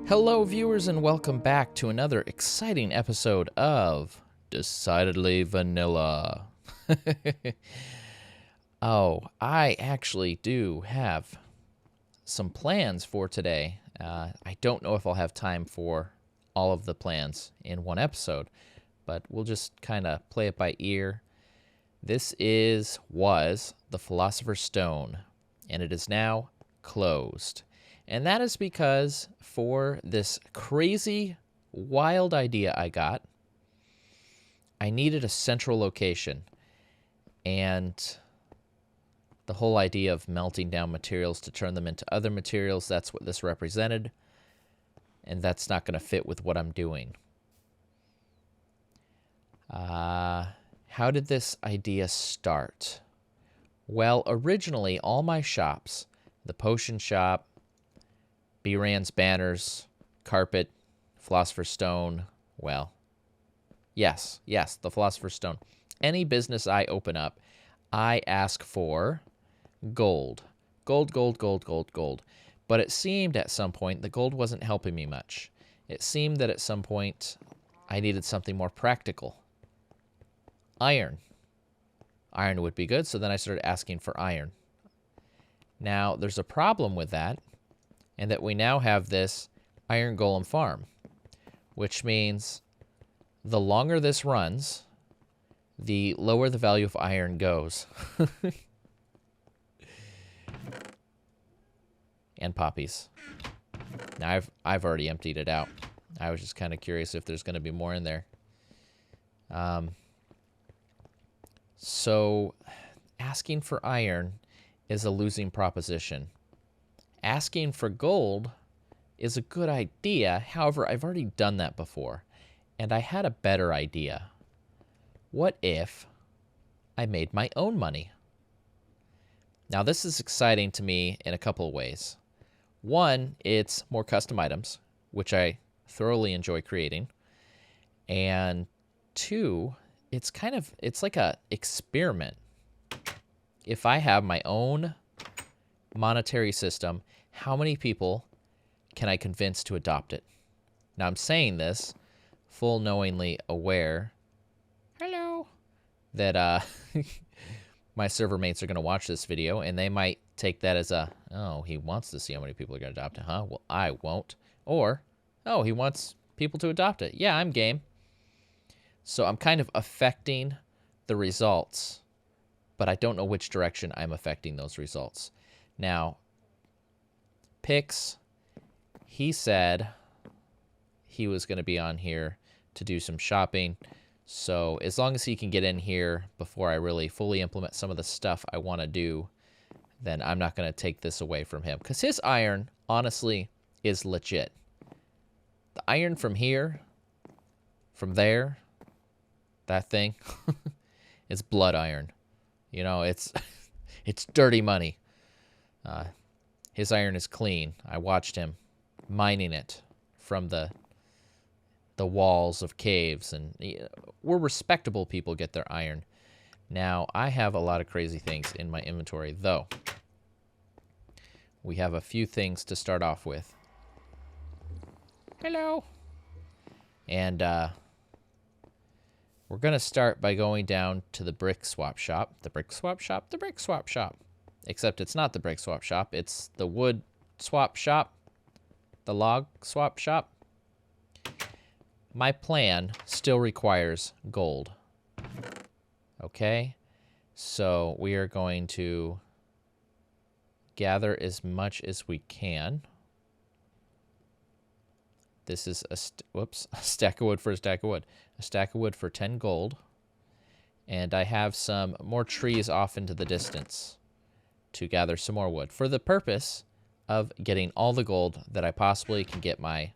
Hello, viewers, and welcome back to another exciting episode of Decidedly Vanilla. Oh, I actually do have some plans for today. I don't know if I'll have time for all of the plans in one episode, but we'll just kind of play it by ear. This was the Philosopher's Stone, and it is now closed. And that is because for this crazy, wild idea I got, I needed a central location. And the whole idea of melting down materials to turn them into other materials, that's what this represented. And that's not going to fit with what I'm doing. How did this idea start? Well, originally, all my shops, the potion shop, bRanN's banners, carpet, Philosopher's Stone, well, yes, the Philosopher's Stone. Any business I open up, I ask for gold. Gold. But it seemed at some point the gold wasn't helping me much. It seemed that at some point I needed something more practical. Iron. Iron would be good, so then I started asking for iron. Now, there's a problem with that, and that we now have this iron golem farm, which means the longer this runs, the lower the value of iron goes. And poppies. Now, I've already emptied it out. I was just kind of curious if there's going to be more in there. So, asking for iron is a losing proposition. Asking for gold is a good idea. However, I've already done that before, and I had a better idea. What if I made my own money? Now, this is exciting to me in a couple of ways. One, it's more custom items, which I thoroughly enjoy creating. And two, it's like a experiment. If I have my own monetary system, how many people can I convince to adopt it? Now, I'm saying this full knowingly aware, hello, that my server mates are going to watch this video, and they might take that as oh, he wants to see how many people are going to adopt it, huh? Well, I won't. Or, oh, he wants people to adopt it. Yeah, I'm game. So I'm kind of affecting the results, but I don't know which direction I'm affecting those results. Now, Pix, he said he was going to be on here to do some shopping. So as long as he can get in here before I really fully implement some of the stuff I want to do, then I'm not going to take this away from him. Because his iron, honestly, is legit. The iron from here, from there, that thing, it's blood iron. You know, it's it's dirty money. His iron is clean. I watched him mining it from the walls of caves, and where respectable people get their iron. Now, I have a lot of crazy things in my inventory, though. We have a few things to start off with. Hello. And we're going to start by going down to the brick swap shop. The brick swap shop? The brick swap shop. Except it's not the brick swap shop. It's the wood swap shop. The log swap shop. My plan still requires gold. Okay? So we are going to gather as much as we can. This is a stack of wood for a stack of wood. A stack of wood for 10 gold. And I have some more trees off into the distance to gather some more wood for the purpose of getting all the gold that I possibly can get my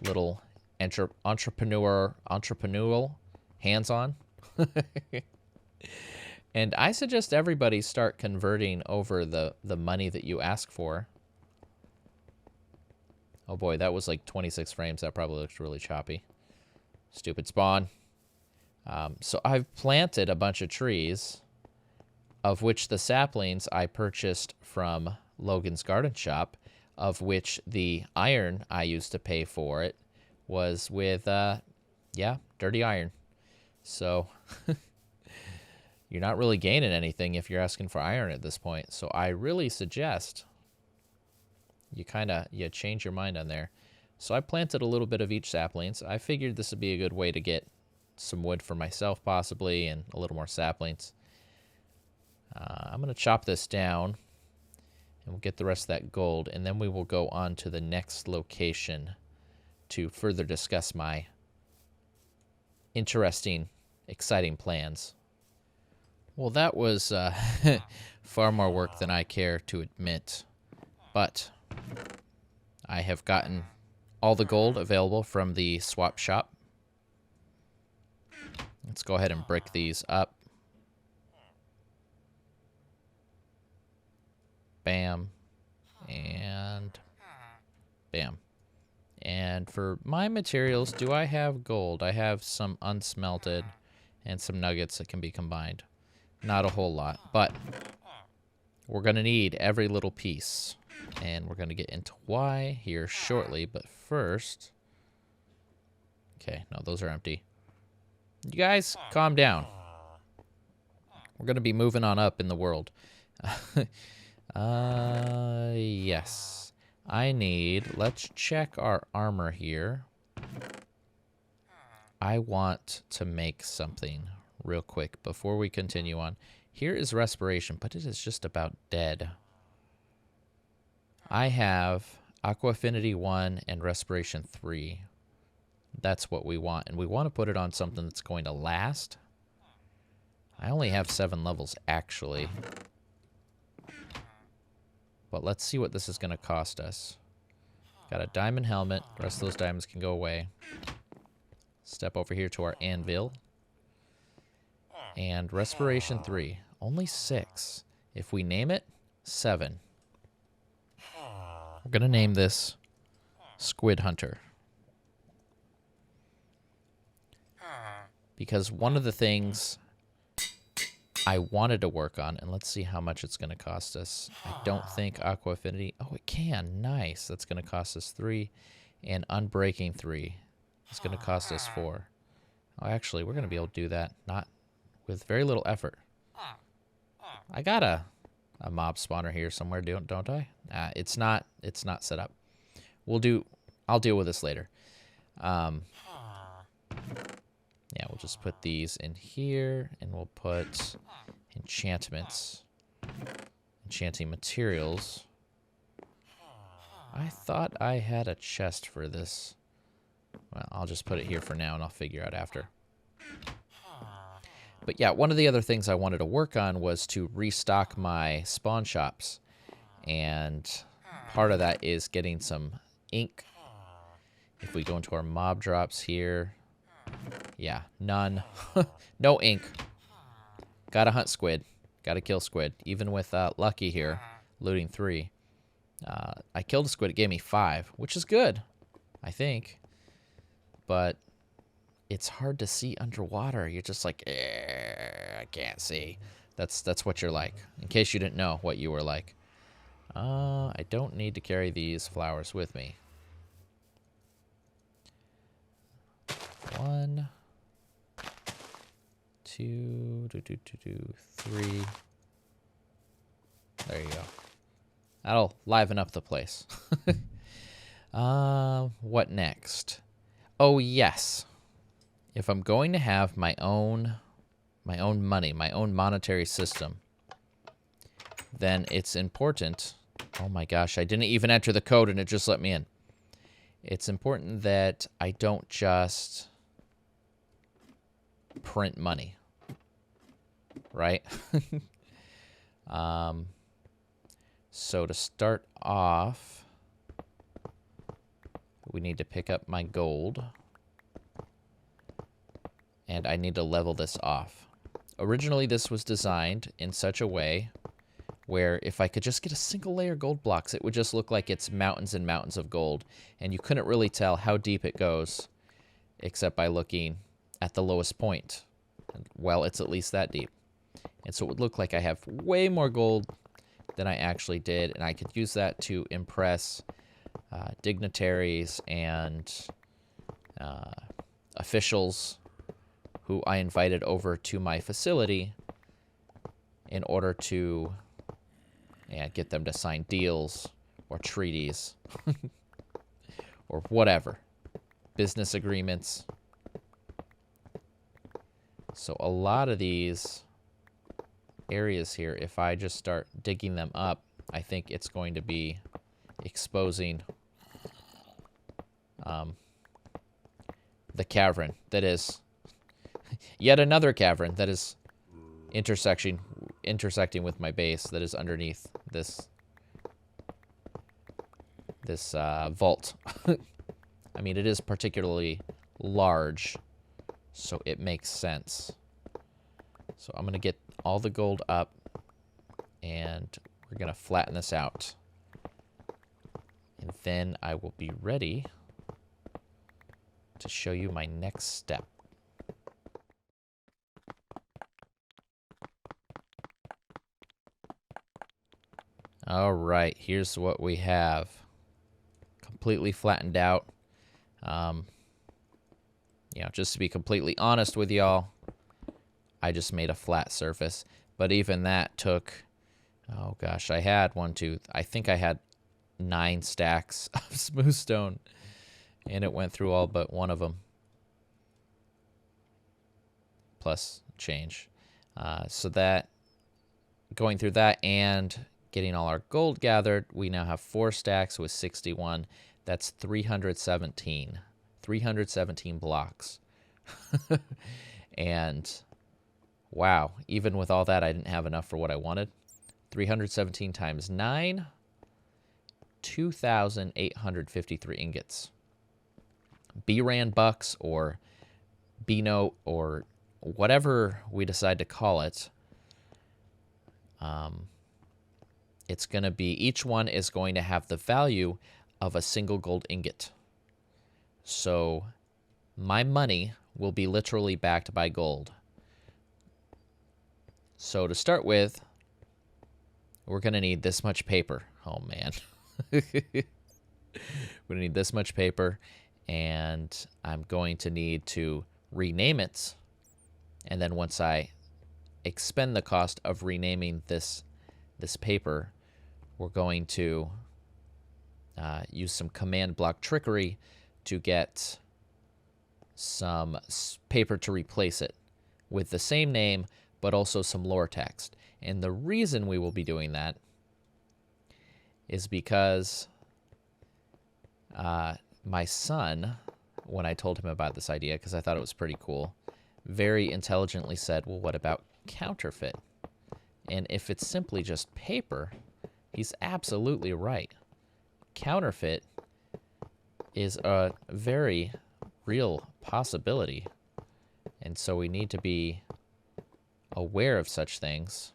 little entrepreneurial hands on. And I suggest everybody start converting over the money that you ask for. Oh boy, that was like 26 frames. That probably looks really choppy. Stupid spawn. So I've planted a bunch of trees, of which the saplings I purchased from Logan's Garden Shop of which the iron I used to pay for it was with, yeah, dirty iron. So you're not really gaining anything if you're asking for iron at this point. So I really suggest you you change your mind on there. So I planted a little bit of each saplings. I figured this would be a good way to get some wood for myself possibly and a little more saplings. I'm going to chop this down and we'll get the rest of that gold, and then we will go on to the next location to further discuss my interesting, exciting plans. Well, that was far more work than I care to admit, but I have gotten all the gold available from the swap shop. Let's go ahead and brick these up. Bam. And bam. And for my materials, do I have gold? I have some unsmelted and some nuggets that can be combined. Not a whole lot, but we're going to need every little piece. And we're going to get into why here shortly, but first... Okay, no, those are empty. You guys, calm down. We're going to be moving on up in the world. Yes. I need... Let's check our armor here. I want to make something real quick before we continue on. Here is respiration, but it is just about dead. I have Aqua Affinity 1 and Respiration 3. That's what we want, and we want to put it on something that's going to last. I only have 7 levels, actually. But let's see what this is going to cost us. Got a diamond helmet. The rest of those diamonds can go away. Step over here to our anvil. And Respiration 3. Only 6. If we name it, 7. We're going to name this Squid Hunter. Because one of the things I wanted to work on, and let's see how much it's going to cost us. I don't think Aqua Affinity... Oh, it can. Nice. That's going to cost us 3. And Unbreaking 3 is going to cost us 4. Oh, actually, we're going to be able to do that. Not with very little effort. I got a mob spawner here somewhere, don't I? It's not set up. I'll deal with this later. Yeah, we'll just put these in here, and we'll put enchantments, enchanting materials. I thought I had a chest for this. Well, I'll just put it here for now, and I'll figure out after. But yeah, one of the other things I wanted to work on was to restock my spawn shops. And part of that is getting some ink. If we go into our mob drops here... Yeah, none. No ink. Gotta hunt squid. Gotta kill squid. Even with Lucky here, looting 3. I killed a squid. It gave me 5, which is good, I think. But it's hard to see underwater. You're just like, I can't see. That's what you're like. In case you didn't know what you were like. I don't need to carry these flowers with me. 1, 2, 3. There you go. That'll liven up the place. What next? Oh, yes. If I'm going to have my own money, my own monetary system, then it's important. Oh my gosh, I didn't even enter the code and it just let me in. It's important that I don't just print money, right? So to start off, we need to pick up my gold, and I need to level this off. Originally, this was designed in such a way where if I could just get a single layer gold blocks, it would just look like it's mountains and mountains of gold, and you couldn't really tell how deep it goes except by looking at the lowest point. Well, it's at least that deep. And so it would look like I have way more gold than I actually did, and I could use that to impress dignitaries and officials who I invited over to my facility in order to get them to sign deals or treaties or whatever, business agreements. So a lot of these areas here, if I just start digging them up, I think it's going to be exposing the cavern that is yet another cavern that is intersecting with my base that is underneath this vault. I mean, it is particularly large, so it makes sense. So I'm going to get all the gold up, and we're going to flatten this out. And then I will be ready to show you my next step. All right, here's what we have. Completely flattened out. Just to be completely honest with y'all, I just made a flat surface. But even that took, oh gosh, I think I had 9 stacks of smooth stone, and it went through all but one of them, plus change. So that, going through that and getting all our gold gathered, we now have 4 stacks with 61. That's 317 blocks. And wow, even with all that, I didn't have enough for what I wanted. 317 times 9, 2,853 ingots. bRanN bucks, or bNote, or whatever we decide to call it. It's going to be, each one is going to have the value of a single gold ingot. So my money will be literally backed by gold. So to start with, we're going to need this much paper. Oh, man. We're going to need this much paper, and I'm going to need to rename it. And then once I expend the cost of renaming this paper, we're going to use some command block trickery to get some paper to replace it with the same name, but also some lore text. And the reason we will be doing that is because my son, when I told him about this idea, because I thought it was pretty cool, very intelligently said, well, what about counterfeit? And if it's simply just paper, he's absolutely right. Counterfeit is a very real possibility. And so we need to be aware of such things.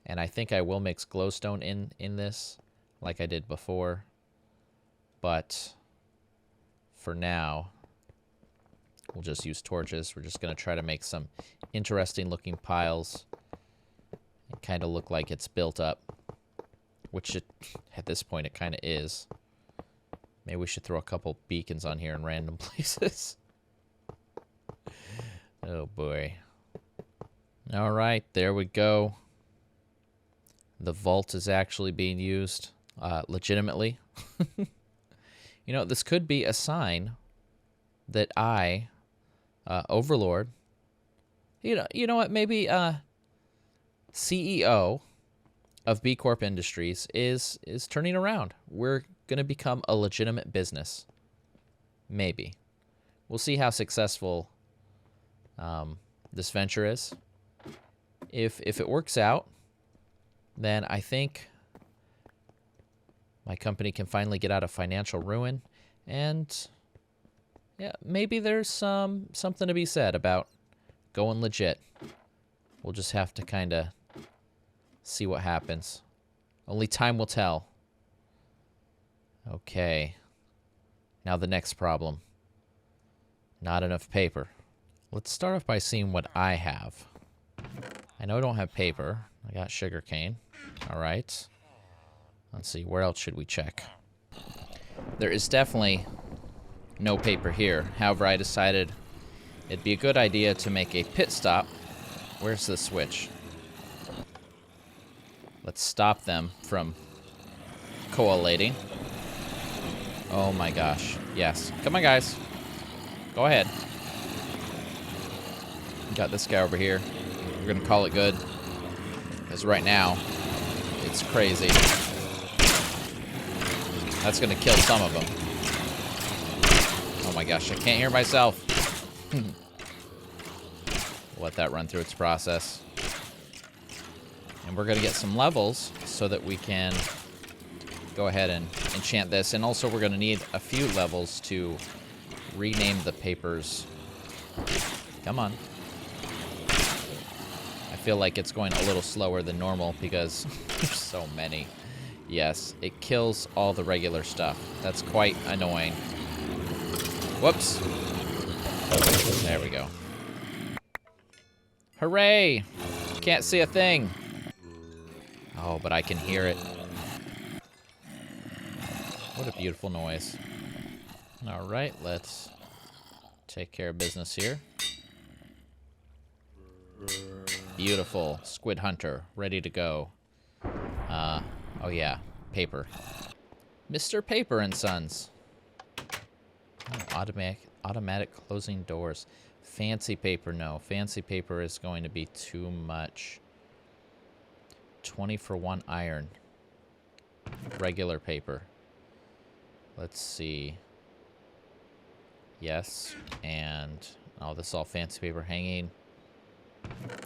And I think I will mix glowstone in this, like I did before. But for now, we'll just use torches. We're just going to try to make some interesting looking piles and kind of look like it's built up, which at this point it kind of is. Maybe we should throw a couple beacons on here in random places. Oh boy. All right, there we go. The vault is actually being used legitimately. You know, this could be a sign that I, Overlord, you know what, maybe CEO of B Corp Industries is turning around. We're going to become a legitimate business. Maybe. We'll see how successful this venture is. If it works out, then I think my company can finally get out of financial ruin, and yeah, maybe there's something to be said about going legit. We'll just have to kind of see what happens. Only time will tell. Okay. Now the next problem. Not enough paper. Let's start off by seeing what I have. I know I don't have paper. I got sugarcane. All right. Let's see, where else should we check? There is definitely no paper here. However, I decided it'd be a good idea to make a pit stop. Where's the switch? Let's stop them from collating. Oh my gosh. Yes. Come on, guys. Go ahead. Got this guy over here. We're going to call it good. Because right now, it's crazy. That's going to kill some of them. Oh my gosh, I can't hear myself. Let that run through its process. And we're going to get some levels so that we can go ahead and enchant this. And also we're going to need a few levels to rename the papers. Come on. I feel like it's going a little slower than normal because there's so many. Yes, it kills all the regular stuff. That's quite annoying. Whoops. There we go. Hooray! Can't see a thing. Oh, but I can hear it. What a beautiful noise. All right, let's take care of business here. Beautiful. Squid Hunter, ready to go. Oh yeah, paper. Mr. Paper and Sons. Oh, automatic closing doors. Fancy paper, no. Fancy paper is going to be too much. 20 for 1 iron. Regular paper. Let's see. Yes, and oh, this is all fancy paper hanging.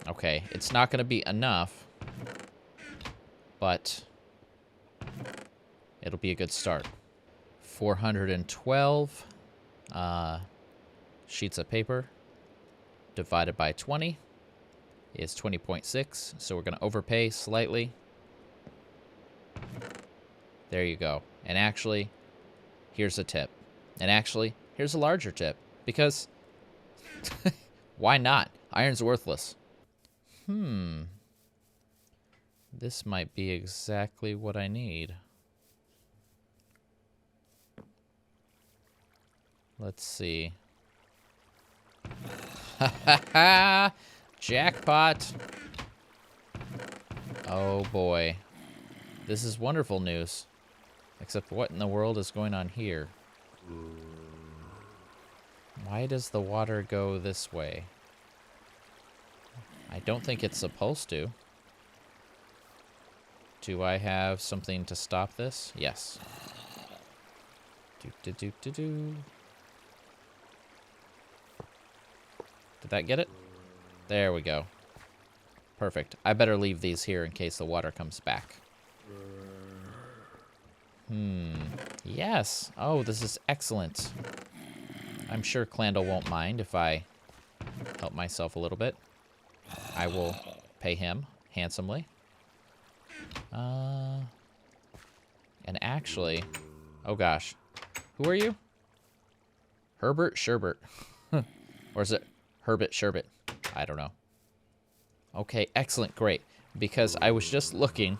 Okay, it's not going to be enough, but it'll be a good start. 412 sheets of paper divided by 20 is 20.6, so we're going to overpay slightly. There you go. And actually, here's a tip. And actually, here's a larger tip, because why not? Iron's worthless. This might be exactly what I need. Let's see. Ha ha ha! Jackpot! Oh boy. This is wonderful news. Except what in the world is going on here? Why does the water go this way? I don't think it's supposed to. Do I have something to stop this? Yes. Do-do-do-do-do. Did that get it? There we go. Perfect. I better leave these here in case the water comes back. Yes. Oh, this is excellent. I'm sure Clandle won't mind if I help myself a little bit. I will pay him handsomely. And actually, oh gosh, who are you? Herbert Sherbert. Or is it Herbert Sherbet? I don't know. Okay, excellent, great. Because I was just looking,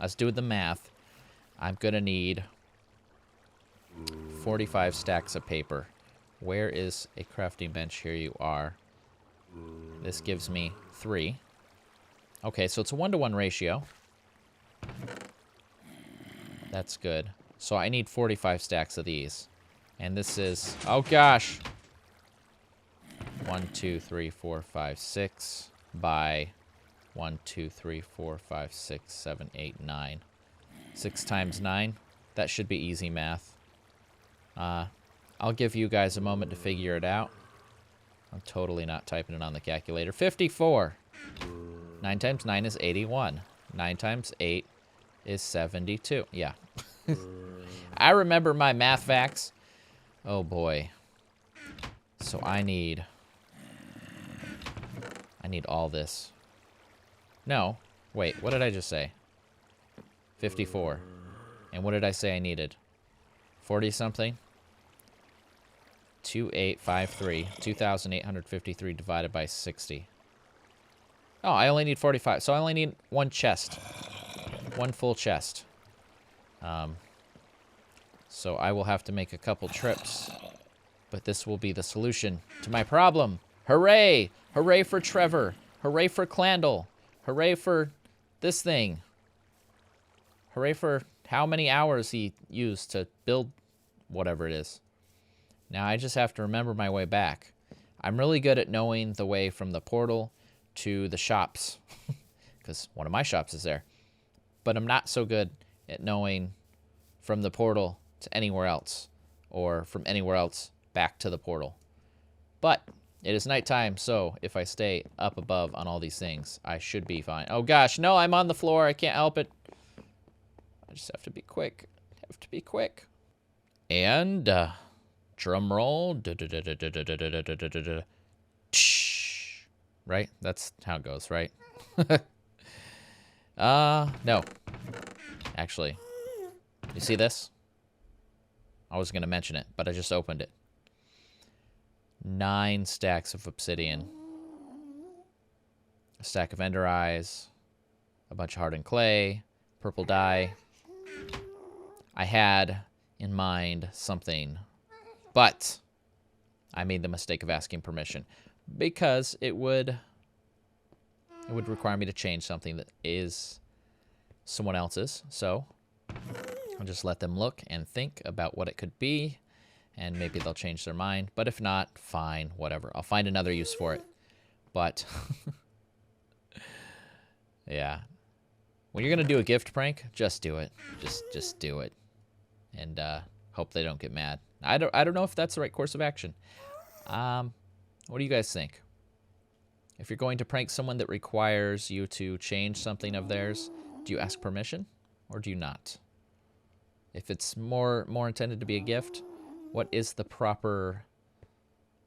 I was doing the math. I'm gonna need 45 stacks of paper. Where is a crafting bench? Here you are. This gives me 3. Okay, so it's a 1-to-1 ratio. That's good. So I need 45 stacks of these. And this is, oh gosh. 1, 2, 3, 4, 5, 6 by 1, 2, 3, 4, 5, 6, 7, 8, 9. 6 times 9. That should be easy math. I'll give you guys a moment to figure it out. I'm totally not typing it on the calculator. 54. 9 times 9 is 81. 9 times 8 is 72. Yeah. I remember my math facts. Oh boy. So I need all this. No. Wait, what did I just say? 54. And what did I say I needed? 40 something? 2853. 2,853 divided by 60. Oh, I only need 45. So I only need one chest. One full chest. So I will have to make a couple trips. But this will be the solution to my problem. Hooray! Hooray for Trevor. Hooray for Clandle. Hooray for this thing. Hooray for how many hours he used to build whatever it is. Now I just have to remember my way back. I'm really good at knowing the way from the portal to the shops. Because one of my shops is there. But I'm not so good at knowing from the portal to anywhere else. Or from anywhere else back to the portal. But it is nighttime, so if I stay up above on all these things, I should be fine. Oh gosh, no, I'm on the floor. I can't help it. I just have to be quick. Have to be quick. And drum roll. Right? That's how it goes, right? No. Actually, you see this? I was going to mention it, but I just opened it. 9 stacks of obsidian. A stack of ender eyes. A bunch of hardened clay. Purple dye. I had in mind something, but I made the mistake of asking permission because it would require me to change something that is someone else's. So I'll just let them look and think about what it could be, and maybe they'll change their mind. But if not, fine, whatever. I'll find another use for it. But yeah, when you're gonna do a gift prank, just do it. Just do it, and hope they don't get mad. I don't know if that's the right course of action. What do you guys think? If you're going to prank someone that requires you to change something of theirs, do you ask permission or do you not? If it's more intended to be a gift, what is the proper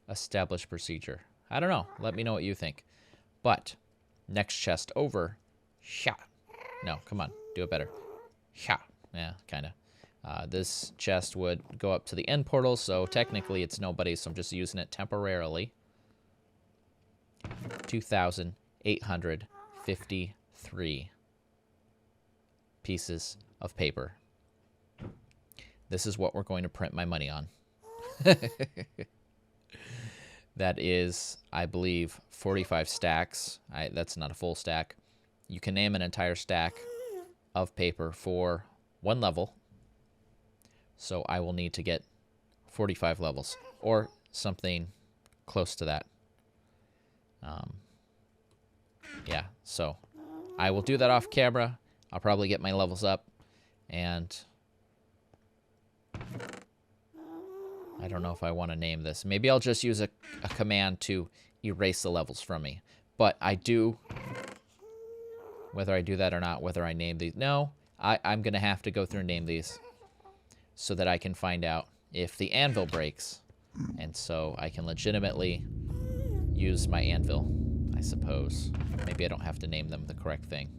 established procedure? I don't know. Let me know what you think. But next chest over. Sha. No, come on. Do it better. Sha. Yeah, kind of. This chest would go up to the end portal, so technically it's nobody, so I'm just using it temporarily. 2,853 pieces of paper. This is what we're going to print my money on. That is, I believe, 45 stacks. That's not a full stack. You can name an entire stack of paper for one level. So I will need to get 45 levels or something close to that. Yeah, so I will do that off camera. I'll probably get my levels up, and I don't know if I want to name this. Maybe I'll just use a command to erase the levels from me. But I do, whether I do that or not, whether I name these. No, I'm going to have to go through and name these so that I can find out if the anvil breaks. And so I can legitimately use my anvil, I suppose. Maybe I don't have to name them the correct thing.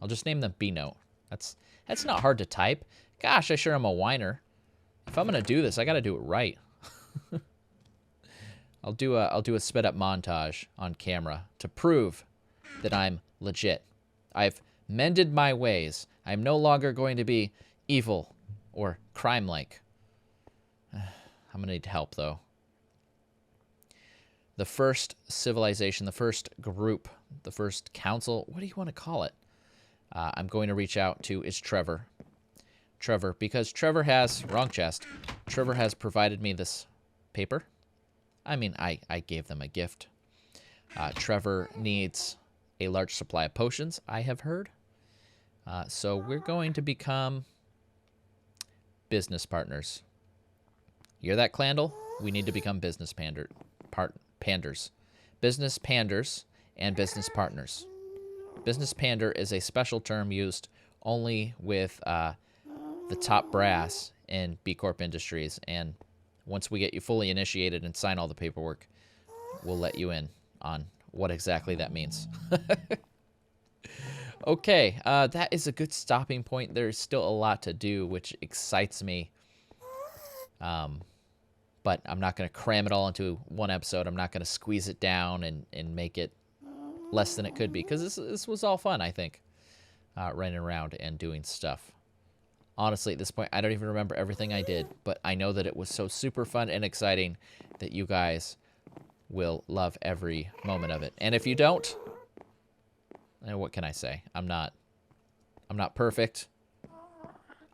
I'll just name them bNote. That's not hard to type. Gosh, I sure am a whiner. If I'm gonna do this, I gotta do it right. I'll do a sped up montage on camera to prove that I'm legit. I've mended my ways. I'm no longer going to be evil or crime-like. I'm gonna need help though. The first civilization, the first group, the first council, what do you want to call it? I'm going to reach out to is Trevor. Trevor, because Trevor has, wrong chest, Trevor has provided me this paper. I mean, I gave them a gift. Trevor needs a large supply of potions, I have heard. So we're going to become business partners. You hear that, Clandle? We need to become business panders. Business panders and business partners. Business pander is a special term used only with the top brass in B Corp Industries, and once we get you fully initiated and sign all the paperwork, we'll let you in on what exactly that means. Okay, that is a good stopping point. There's still a lot to do, which excites me. But I'm not going to cram it all into one episode. I'm not going to squeeze it down and make it less than it could be, because this was all fun, I think, running around and doing stuff. Honestly, at this point, I don't even remember everything I did, but I know that it was so super fun and exciting that you guys will love every moment of it. And if you don't, what can I say? I'm not perfect.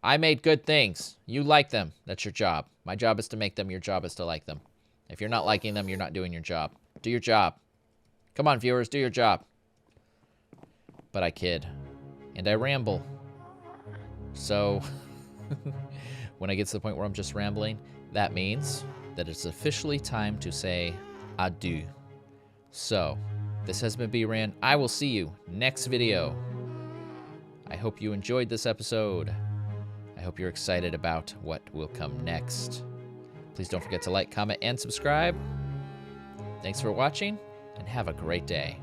I made good things. You like them. That's your job. My job is to make them. Your job is to like them. If you're not liking them, you're not doing your job. Do your job. Come on, viewers, do your job. But I kid. And I ramble. So, when I get to the point where I'm just rambling, that means that it's officially time to say adieu. So, this has been bRanN. I will see you next video. I hope you enjoyed this episode. I hope you're excited about what will come next. Please don't forget to like, comment, and subscribe. Thanks for watching, and have a great day.